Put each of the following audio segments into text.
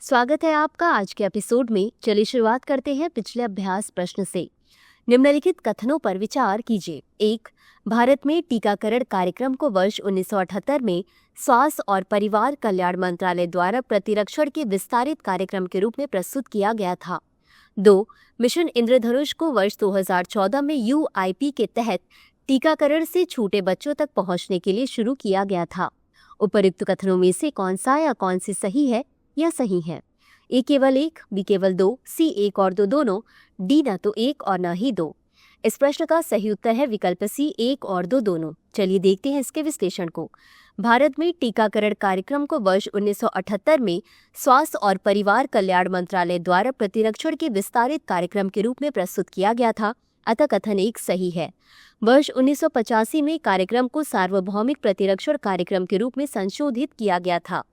स्वागत है आपका आज के एपिसोड में। चलिए शुरुआत करते हैं पिछले अभ्यास प्रश्न से। निम्नलिखित कथनों पर विचार कीजिए। 1. भारत में टीकाकरण कार्यक्रम को वर्ष 1978 में स्वास्थ्य और परिवार कल्याण मंत्रालय द्वारा प्रतिरक्षण के विस्तारित कार्यक्रम के रूप में प्रस्तुत किया गया था। 2. मिशन इंद्रधनुष को वर्ष 2014 में UIP के तहत टीकाकरण से छूटे बच्चों तक पहुंचने के लिए शुरू किया गया था। उपर्युक्त कथनों में से कौन सा या कौन सी सही है या सही है? ए केवल 1, बी केवल 2, सी 1 और 2 दोनों, डी न तो 1 और न ही 2। इस प्रश्न का सही उत्तर है विकल्प सी 1 और 2 दोनों। चलिए देखते हैं इसके विश्लेषण को। भारत में टीकाकरण कार्यक्रम को वर्ष 1978 में स्वास्थ्य और परिवार कल्याण मंत्रालय द्वारा प्रतिरक्षण के विस्तारित कार्यक्रम के रूप में प्रस्तुत किया गया था, अतः कथन 1 सही है। वर्ष 1985 में कार्यक्रम को सार्वभौमिक प्रतिरक्षण कार्यक्रम के रूप में संशोधित किया गया था।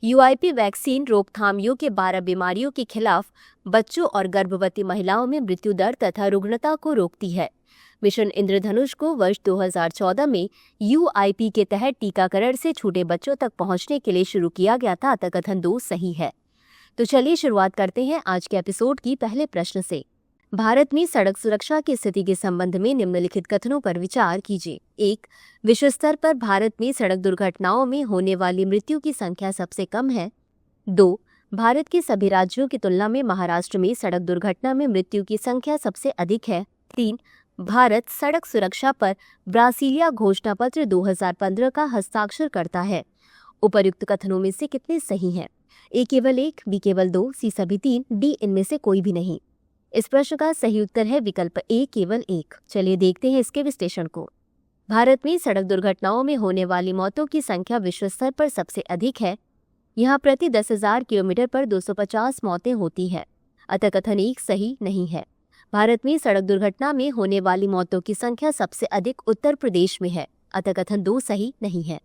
UIP वैक्सीन रोकथाम योग्य 12 बीमारियों के खिलाफ बच्चों और गर्भवती महिलाओं में मृत्यु दर तथा रुग्णता को रोकती है। मिशन इंद्रधनुष को वर्ष 2014 में UIP के तहत टीकाकरण से छूटे बच्चों तक पहुंचने के लिए शुरू किया गया था, अतः कथन 2 सही है। तो चलिए शुरुआत करते हैं आज के एपिसोड की पहले प्रश्न से। भारत में सड़क सुरक्षा की स्थिति के संबंध में निम्नलिखित कथनों पर विचार कीजिए। 1. विश्व स्तर पर भारत में सड़क दुर्घटनाओं में होने वाली मृत्यु की संख्या सबसे कम है। 2. भारत के सभी राज्यों की तुलना में महाराष्ट्र में सड़क दुर्घटना में मृत्यु की संख्या सबसे अधिक है। 3. भारत सड़क सुरक्षा पर ब्रासीलिया घोषणा पत्र 2015 का हस्ताक्षर करता है। उपर्युक्त कथनों में से कितने सही हैं? ए केवल 1, बी केवल 2, सी सभी 3, डी इनमें से कोई भी नहीं। इस प्रश्न का सही उत्तर है विकल्प ए केवल 1। चलिए देखते हैं इसके विश्लेषण को। भारत में सड़क दुर्घटनाओं में होने वाली मौतों की संख्या विश्व स्तर पर सबसे अधिक है। यहाँ प्रति 10,000 किलोमीटर पर 250 मौतें होती हैं, अतः कथन 1 सही नहीं है। भारत में सड़क दुर्घटना में होने वाली मौतों की संख्या सबसे अधिक उत्तर प्रदेश में है, अतः कथन 2 सही नहीं है।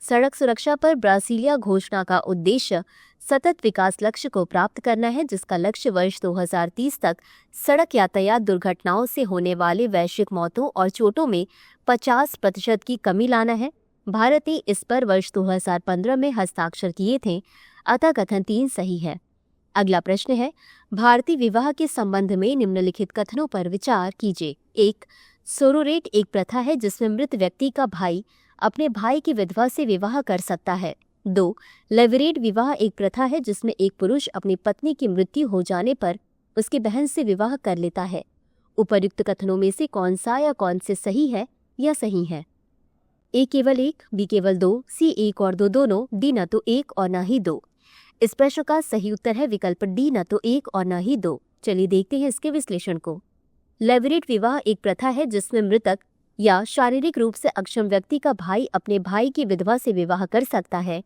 सड़क सुरक्षा पर ब्रासीलिया घोषणा का उद्देश्य सतत विकास लक्ष्य को प्राप्त करना है, जिसका लक्ष्य वर्ष 2030 तक सड़क यातायात दुर्घटनाओं से होने वाले वैश्विक मौतों और चोटों में 50% की कमी लाना है। भारत ने इस पर वर्ष 2015 में हस्ताक्षर किए थे, अतः कथन 3 सही है। अगला प्रश्न है, भारतीय विवाह के संबंध में निम्नलिखित कथनों पर विचार कीजिए। 1. सोरोरेट एक प्रथा है जिसमें मृत व्यक्ति का भाई अपने भाई की विधवा से विवाह कर सकता है। 2. लेवरेट विवाह एक प्रथा है जिसमें एक पुरुष अपनी पत्नी की मृत्यु हो जाने पर उसकी बहन से विवाह कर लेता है। उपर्युक्त कथनों में से कौन सा या कौन से सही है या सही है? ए केवल 1, बी केवल 2, सी 1 और 2 दोनों, डी न तो 1 और न ही 2। इस प्रश्न का सही उत्तर है विकल्प डी न तो 1 और न ही 2। चलिए देखते हैं इसके विश्लेषण को। लेवरेट विवाह एक प्रथा है जिसमें मृतक या शारीरिक रूप से अक्षम व्यक्ति का भाई अपने भाई की विधवा से विवाह कर सकता है,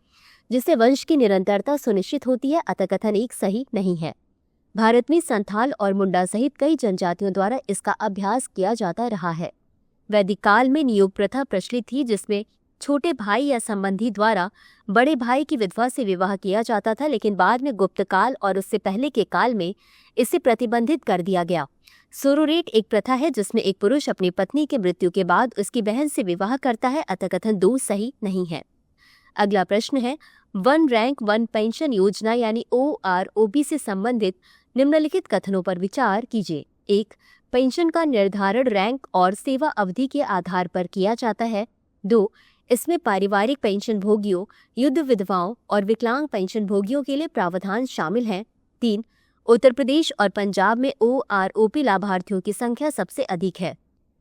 जिससे वंश की निरंतरता सुनिश्चित होती है, अतः कथन 1 सही नहीं है। भारत में संथाल और मुंडा सहित कई जनजातियों द्वारा इसका अभ्यास किया जाता रहा है। वैदिक काल में नियोग प्रथा प्रचलित थी, जिसमें छोटे भाई या संबंधी द्वारा बड़े भाई की विधवा से विवाह किया जाता था, लेकिन बाद में गुप्त काल और उससे पहले के काल में इसे प्रतिबंधित कर दिया गया। सोरोरेट एक प्रथा है जिसमें एक पुरुष अपनी पत्नी की मृत्यु के बाद उसकी बहन से विवाह करता है, अतः कथन 2 सही नहीं है। अगला प्रश्न है, वन रैंक वन पेंशन योजना यानी OROP से संबंधित निम्नलिखित कथनों पर विचार कीजिए। 1. पेंशन का निर्धारण रैंक और सेवा अवधि के आधार पर किया जाता है। 2. इसमें पारिवारिक पेंशन भोगियों, युद्ध विधवाओं और विकलांग पेंशन भोगियों के लिए प्रावधान शामिल हैं। 3. उत्तर प्रदेश और पंजाब में OROP लाभार्थियों की संख्या सबसे अधिक है।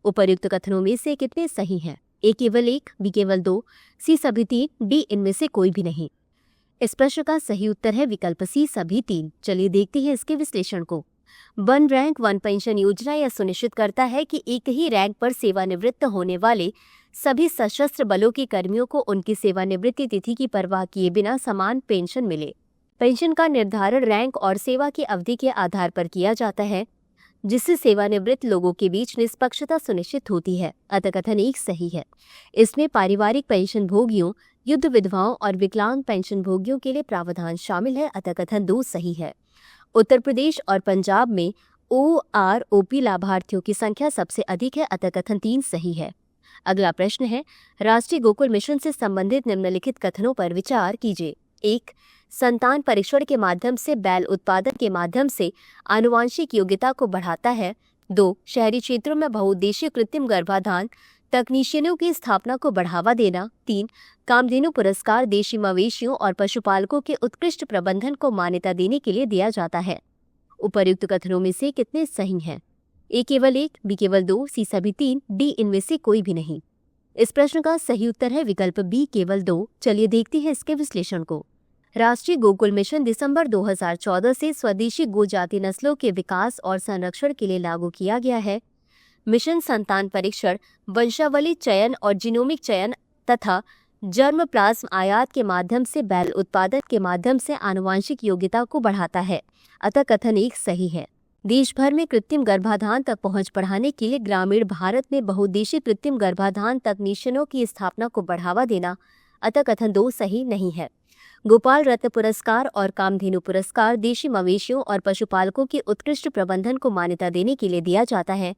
उपर्युक्त कथनों में से कितने सही हैं? ए केवल 1, बी केवल 2, सी सभी 3, डी इनमें से कोई भी नहीं। इस प्रश्न का सही उत्तर है विकल्प सी सभी 3। चलिए देखते हैं इसके विश्लेषण को। वन रैंक वन पेंशन योजना यह सुनिश्चित करता है कि एक ही रैंक पर सेवानिवृत्त होने वाले सभी सशस्त्र बलों के कर्मियों को उनकी सेवानिवृत्ति तिथि की परवाह किए बिना समान पेंशन मिले। पेंशन का निर्धारण रैंक और सेवा की अवधि के आधार पर किया जाता है, जिससे सेवानिवृत्त लोगों के बीच निष्पक्षता सुनिश्चित होती है, अतः कथन 1 सही है। इसमें पारिवारिक पेंशन भोगियों, युद्ध विधवाओं और विकलांग पेंशन भोगियों के लिए प्रावधान शामिल है, अतः कथन 2 सही है। उत्तर प्रदेश और पंजाब में OROP लाभार्थियों की संख्या सबसे अधिक है, अतः कथन 3 सही है। अगला प्रश्न है, राष्ट्रीय गोकुल मिशन से संबंधित निम्नलिखित कथनों पर विचार कीजिए। 1. संतान परीक्षण के माध्यम से बैल उत्पादन के माध्यम से आनुवांशिक योग्यता को बढ़ाता है। 2. शहरी क्षेत्रों में बहुउद्देशीय कृत्रिम गर्भाधान तकनीशियनों की स्थापना को बढ़ावा देना। 3. कामधेनु पुरस्कार देशी मवेशियों और पशुपालकों के उत्कृष्ट प्रबंधन को मान्यता देने के लिए दिया जाता है। उपर्युक्त कथनों में से कितने सही हैं? ए केवल 1, बी केवल 2, सी सभी 3, डी इनमें से कोई भी नहीं। इस प्रश्न का सही उत्तर है विकल्प बी केवल 2। चलिए देखते हैं इसके विश्लेषण को। राष्ट्रीय गोकुल मिशन दिसंबर 2014 से स्वदेशी गो जाति नस्लों के विकास और संरक्षण के लिए लागू किया गया है। मिशन संतान परीक्षण, वंशावली चयन और जीनोमिक चयन तथा जर्म प्लाज्म आयात के माध्यम से बैल उत्पादन के माध्यम से आनुवांशिक योग्यता को बढ़ाता है। अतः कथन 1 सही है। देश भर में कृत्रिम गर्भाधान तक पहुंच बढ़ाने के लिए ग्रामीण भारत में बहुउद्देशीय कृत्रिम गर्भाधान तकनीशियनों की स्थापना को बढ़ावा देना। अतः कथन 2 सही नहीं है। गोपाल रत्न पुरस्कार और कामधेनु पुरस्कार देशी मवेशियों और पशुपालकों के उत्कृष्ट प्रबंधन को मान्यता देने के लिए दिया जाता है।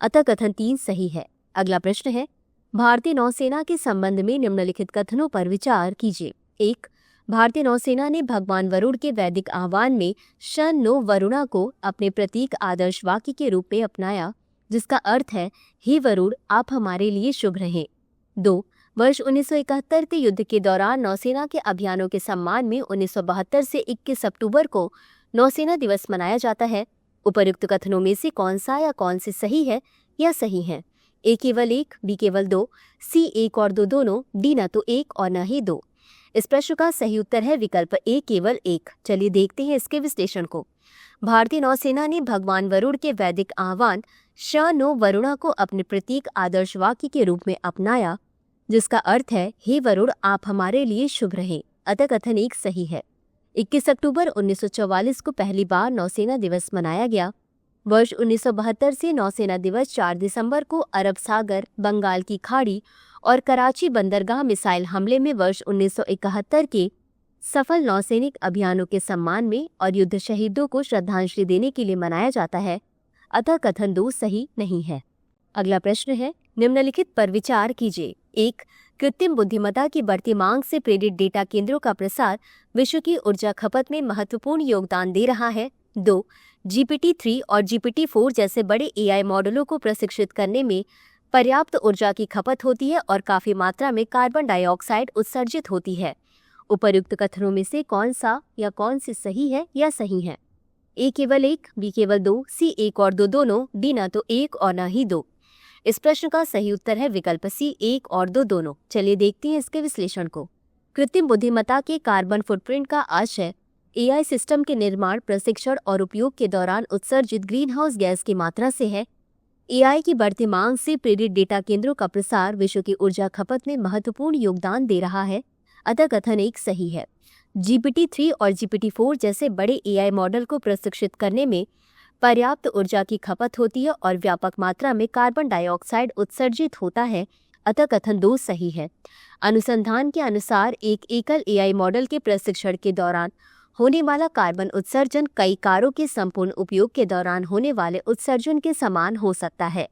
अतः कथन 3 सही है। अगला प्रश्न है, भारतीय नौसेना के संबंध में निम्नलिखित कथनों पर विचार कीजिए। 1. भारतीय नौसेना ने भगवान वरुण के वैदिक आह्वान में शन नो वरुणा को अपने प्रतीक आदर्श वाक्य के रूप में अपनाया, जिसका अर्थ है हे वरुण आप हमारे लिए शुभ रहें। 2. वर्ष 1971 के युद्ध के दौरान नौसेना के अभियानों के सम्मान में 1972 से 21 अक्टूबर को नौसेना दिवस मनाया जाता है। उपर्युक्त कथनों में से कौन सा या कौन से सही है या सही है? ए केवल 1, बी केवल 2, सी 1 और 2 दोनों, डी न तो 1 और न ही 2। इस प्रश्न का सही उत्तर है विकल्प ए केवल 1। चलिए देखते हैं इसके विश्लेषण को। भारतीय नौसेना ने भगवान वरुण के वैदिक आह्वान श नो वरुणा को अपने प्रतीक आदर्श वाक्य के रूप में अपनाया, जिसका अर्थ है हे वरुण आप हमारे लिए शुभ रहें। अतः कथन 1 सही है। 21 अक्टूबर 1944 को पहली बार नौसेना दिवस मनाया गया। वर्ष 1972 से नौसेना दिवस 4 दिसंबर को अरब सागर, बंगाल की खाड़ी और कराची बंदरगाह मिसाइल हमले में वर्ष 1971 के सफल नौसैनिक अभियानों के सम्मान में और युद्ध शहीदों को श्रद्धांजलि देने के लिए मनाया जाता है। अतः कथन 2 सही नहीं है। अगला प्रश्न है, निम्नलिखित पर विचार कीजिए। 1. कृत्रिम बुद्धिमत्ता की बढ़ती मांग से प्रेरित डेटा केंद्रों का प्रसार विश्व की ऊर्जा खपत में महत्वपूर्ण योगदान दे रहा है। 2. GPT-3 और GPT-4 जैसे बड़े AI मॉडलों को प्रशिक्षित करने में पर्याप्त ऊर्जा की खपत होती है और काफी मात्रा में कार्बन डाइऑक्साइड उत्सर्जित होती है। उपर्युक्त कथनों में से कौन सा या कौन सी सही है या सही है? ए केवल 1, बी केवल 2, सी 1 और 2 दोनों, डी न तो 1 और न ही 2। इस प्रश्न का सही उत्तर है विकल्प सी 1 और 2 दोनों। चलिए देखते हैं इसके विश्लेषण को। कृत्रिम बुद्धिमत्ता के कार्बन फुटप्रिंट का आशय AI सिस्टम के निर्माण, प्रशिक्षण और उपयोग के दौरान उत्सर्जित ग्रीनहाउस गैस की मात्रा से है। AI की बढ़ती मांग से प्रेरित डेटा केंद्रों का प्रसार विश्व की ऊर्जा खपत में महत्वपूर्ण योगदान दे रहा है। अतः कथन 1 सही है। GPT-3 और GPT-4 जैसे बड़े AI मॉडल को प्रशिक्षित करने में पर्याप्त ऊर्जा की खपत होती है और व्यापक मात्रा में कार्बन डाइऑक्साइड उत्सर्जित होता है। अतः कथन 2 सही है। अनुसंधान के अनुसार एक एकल AI मॉडल के प्रशिक्षण के दौरान होने वाला कार्बन उत्सर्जन कई कारों के संपूर्ण उपयोग के दौरान होने वाले उत्सर्जन के समान हो सकता है।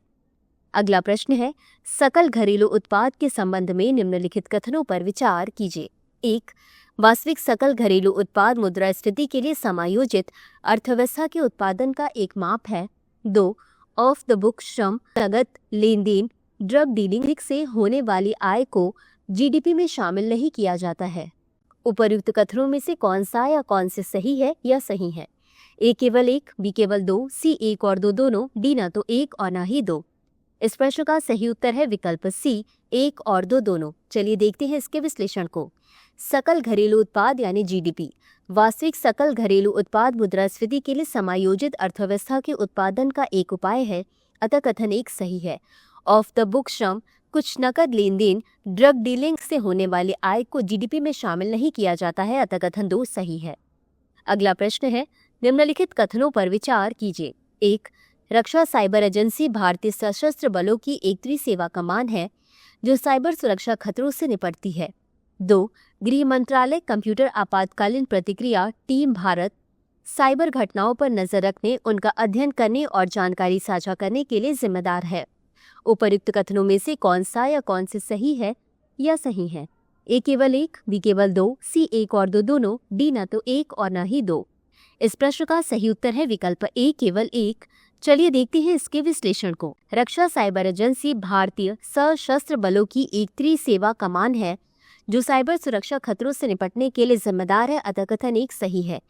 अगला प्रश्न है, सकल घरेलू उत्पाद के संबंध में निम्नलिखित कथनों पर विचार कीजिए। 1. वास्तविक सकल घरेलू उत्पाद मुद्रास्फीति के लिए समायोजित अर्थव्यवस्था के उत्पादन का एक माप है। 2. ऑफ द बुक श्रम, नगद लेन-देन, ड्रग डीलिंग से होने वाली आय को GDP में शामिल नहीं किया जाता है। उपर्युक्त कथनों में से कौन सा या कौन से सही है या सही है? ए केवल 1, बी केवल 2, सी 1 और 2 दोनों, डी न तो 1 और न ही 2। इस प्रश्न का सही उत्तर है विकल्प सी 1 और 2 दोनों। चलिए देखते हैं इसके विश्लेषण को। सकल घरेलू उत्पाद यानी GDP वास्तविक सकल घरेलू उत्पाद मुद्रास्फीति के लिए समायोजित अर्थव्यवस्था के उत्पादन का एक उपाय है। अतः कथन 1 सही है। ऑफ द बुक श्रम, कुछ नकद लेन देन, ड्रग डीलिंग से होने वाली आय को GDP में शामिल नहीं किया जाता है। अतः कथन 2 सही है। अगला प्रश्न है, निम्नलिखित कथनों पर विचार कीजिए। 1. रक्षा साइबर एजेंसी भारतीय सशस्त्र बलों की एक त्रिसेवा कमान है जो साइबर सुरक्षा खतरों से निपटती है। 2. गृह मंत्रालय कंप्यूटर आपातकालीन प्रतिक्रिया टीम भारत साइबर घटनाओं पर नजर रखने, उनका अध्ययन करने और जानकारी साझा करने के लिए जिम्मेदार है। उपर्युक्त कथनों में से कौन सा या कौन से सही है या सही है? ए केवल 1, बी केवल 2, सी 1 और 2 दोनों, डी न तो 1 और न ही 2। इस प्रश्न का सही उत्तर है विकल्प ए केवल 1। चलिए देखते हैं इसके विश्लेषण को। रक्षा साइबर एजेंसी भारतीय सशस्त्र बलों की एक त्रिसेवा कमान है जो साइबर सुरक्षा खतरों से निपटने के लिए जिम्मेदार है, अतः कथन 1 सही है।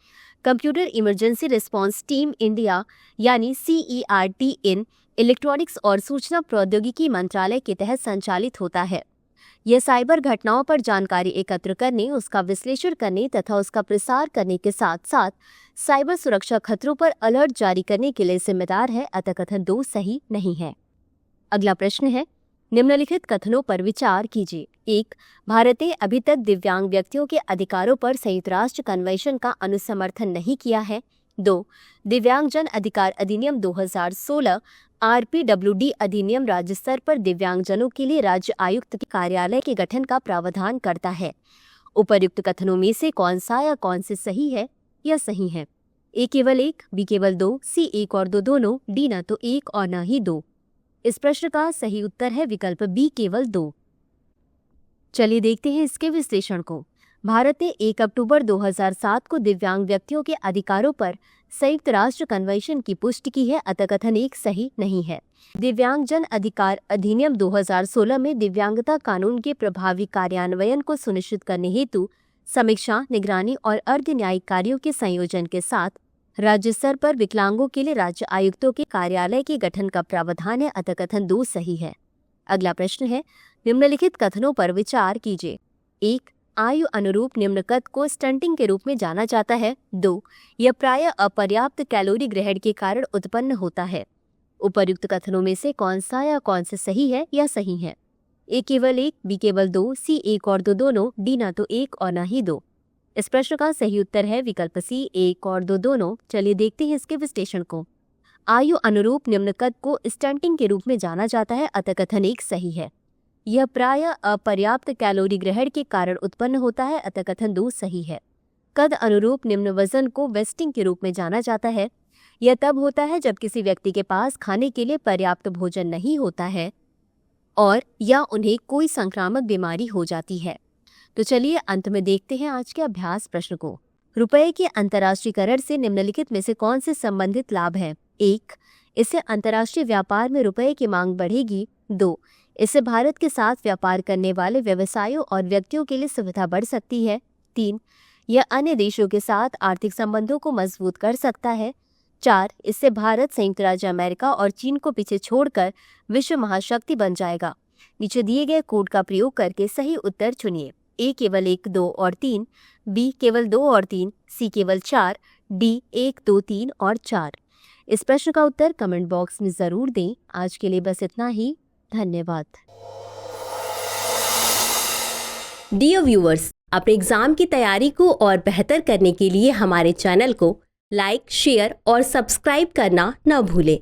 Computer emergency response team India यानी CERT इन इलेक्ट्रॉनिक्स और सूचना प्रौद्योगिकी मंत्रालय के तहत संचालित होता है। यह साइबर घटनाओं पर जानकारी एकत्र करने, उसका विश्लेषण करने तथा उसका प्रसार करने के साथ साथ साइबर सुरक्षा खतरों पर अलर्ट जारी करने के लिए जिम्मेदार है, अतः कथन 2 सही नहीं है। अगला प्रश्न है, निम्नलिखित कथनों पर विचार कीजिए। 1. भारत ने अभी तक दिव्यांग व्यक्तियों के अधिकारों पर संयुक्त राष्ट्र कन्वेंशन का अनुसमर्थन नहीं किया है। 2. दिव्यांगजन अधिकार अधिनियम 2016 RPWD अधिनियम राज्य स्तर पर दिव्यांगजनों के लिए राज्य आयुक्त के कार्यालय के गठन का प्रावधान करता है। उपर्युक्त कथनों में से कौन सा या कौन से सही है या सही है? ए केवल 1, बी केवल 2, सी 1 और 2 दोनों, डी न तो 1 और न ही 2। इस प्रश्न का सही उत्तर है विकल्प बी केवल 2। चलिए देखते हैं इसके विश्लेषण को। भारत ने 1 अक्टूबर 2007 को दिव्यांग व्यक्तियों के अधिकारों पर संयुक्त राष्ट्र कन्वेंशन की पुष्टि की है, अतः कथन 1 सही नहीं है। दिव्यांगजन अधिकार अधिनियम 2016 में दिव्यांगता कानून के प्रभावी कार्यान्वयन को सुनिश्चित करने हेतु समीक्षा, निगरानी और अर्ध न्यायिक कार्यों के संयोजन के साथ राज्य स्तर पर विकलांगों के लिए राज्य आयुक्तों के कार्यालय के गठन का प्रावधान है, अतः कथन 2 सही है। अगला प्रश्न है, निम्नलिखित कथनों पर विचार कीजिए। 1. आयु अनुरूप निम्न कद को स्टंटिंग के रूप में जाना जाता है। 2. यह प्रायः अपर्याप्त कैलोरी ग्रहण के कारण उत्पन्न होता है। उपर्युक्त कथनों में से कौन सा या कौन से सही है या सही है? ए केवल 1, बी केवल 2, सी 1 और 2 दोनों, डी न तो 1 और न ही 2। इस प्रश्न का सही उत्तर है विकल्प सी 1 और 2 दोनों। चलिए देखते हैं इसके विश्लेषण को। आयु अनुरूप निम्न कद को स्टंटिंग के रूप में जाना जाता है, अतः कथन 1 सही है। यह प्रायः अपर्याप्त कैलोरी ग्रहण के कारण उत्पन्न होता है, अतः कथन 2 सही है। कद अनुरूप निम्न वजन को वेस्टिंग के रूप में जाना जाता है। यह तब होता है जब किसी व्यक्ति के पास खाने के लिए पर्याप्त भोजन नहीं होता है और या उन्हें कोई संक्रामक बीमारी हो जाती है। तो चलिए अंत में देखते हैं आज के अभ्यास प्रश्न को। रुपए के अंतर्राष्ट्रीयकरण से निम्नलिखित में से कौन से संबंधित लाभ हैं? 1. इससे अंतर्राष्ट्रीय व्यापार में रुपए की मांग बढ़ेगी। 2. इससे भारत के साथ व्यापार करने वाले व्यवसायों और व्यक्तियों के लिए सुविधा बढ़ सकती है। 3. यह अन्य देशों के साथ आर्थिक संबंधों को मजबूत कर सकता है। 4. इससे भारत संयुक्त राज्य अमेरिका और चीन को पीछे छोड़कर विश्व महाशक्ति बन जाएगा। नीचे दिए गए कोड का प्रयोग करके सही उत्तर चुनिए। ए केवल 1, 2 और 3, बी केवल 2 और 3, सी केवल 4, डी 1, 2, 3 और 4। इस प्रश्न का उत्तर कमेंट बॉक्स में जरूर दें। आज के लिए बस इतना ही। धन्यवाद। डियर व्यूअर्स, अपने एग्जाम की तैयारी को और बेहतर करने के लिए हमारे चैनल को लाइक, शेयर और सब्सक्राइब करना न भूलें।